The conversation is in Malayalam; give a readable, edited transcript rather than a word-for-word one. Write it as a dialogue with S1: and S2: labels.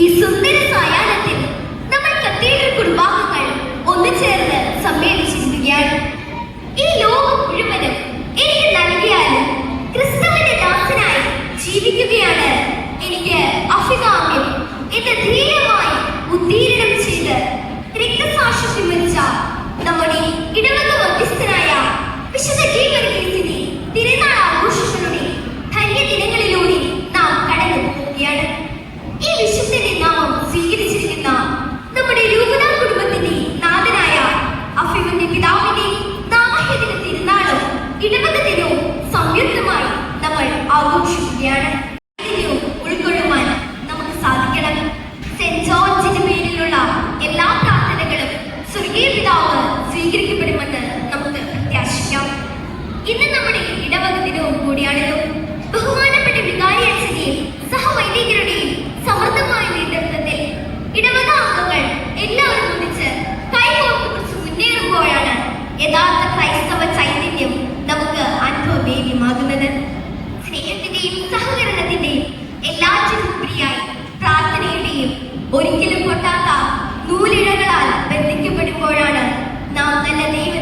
S1: ഈ സുന്ദര സായാഹ്നത്തിൽ നമ്മൾ കത്തീഡ്രൽ കുടുംബാംഗങ്ങൾ ഒന്നുചേർന്ന് സമ്മേളിച്ചിരിക്കുകയാണ്. ഈ ലോകം മുഴുവനും എനിക്ക് നൽകിയാലും ക്രിസ്തുവിന്റെ ദാസനായി ജീവിക്കുകയാണ് എനിക്ക് അഭികാമ്യം എന്ന് ധീരമായി ഉദ്ദീരണം ചെയ്ത് രക്തസാക്ഷിത്വം വരിച്ച നമ്മുടെ ഇടവക മധ്യസ്ഥനായ വിശുദ്ധ ഗീവർഗീസിന്റെ തിരുനാൾ ആഘോഷങ്ങളുടെ ധന്യ ദിനങ്ങളിലൂടെ നാം കടന്നു പോവുകയാണ്. ഈ വിശുദ്ധന്റെ നാമം സ്വീകരിച്ചിരിക്കുന്ന നമ്മുടെ രൂപത കുടുംബത്തിന്റെ നാഥനായ അഭിമന്യ പിതാവിന്റെ നാമഹേതുക തിരുനാളും ഇടവക ദിനവും സംയുക്തമായി നമ്മൾ ആഘോഷിക്കുകയാണ്. ഉൾക്കൊള്ളുവാൻ നമുക്ക് സാധിക്കണം. സെന്റ് ജോർജിന്റെ പേരിലുള്ള എല്ലാ പ്രാർത്ഥനകളും സ്വർഗീയ പിതാവ് സ്വീകരിക്കപ്പെടുമെന്ന് നമുക്ക് പ്രത്യാശിക്കാം. ഇന്ന് നമ്മുടെ ഇടവക ദിനവും കൂടിയാണല്ലോ. ബഹുമാനപ്പെട്ട വികാരി അച്ഛനെയും സഹവൈദികരുടെയും സമർത്ഥമായ നേതൃത്വത്തിൽ ഇടവക അംഗങ്ങൾ എല്ലാവരും ഒന്നിച്ച് കൈകോർത്ത് കുറിച്ച് മുന്നേറുമ്പോഴാണ് യഥാർത്ഥ ക്രൈസ്തവ ചൈതന്യം നമുക്ക് അനുഭവവേദ്യമാകുന്നത്. സ്നേഹത്തിന്റെയും സഹകരണത്തിന്റെയും എല്ലാറ്റിനും ഉപരിയായി പ്രാർത്ഥനയുടെയും ഒരിക്കലും പൊട്ടാത്ത നൂലിഴകളാൽ ബന്ധിക്കപ്പെടുമ്പോഴാണ് നാം നല്ല ദൈവ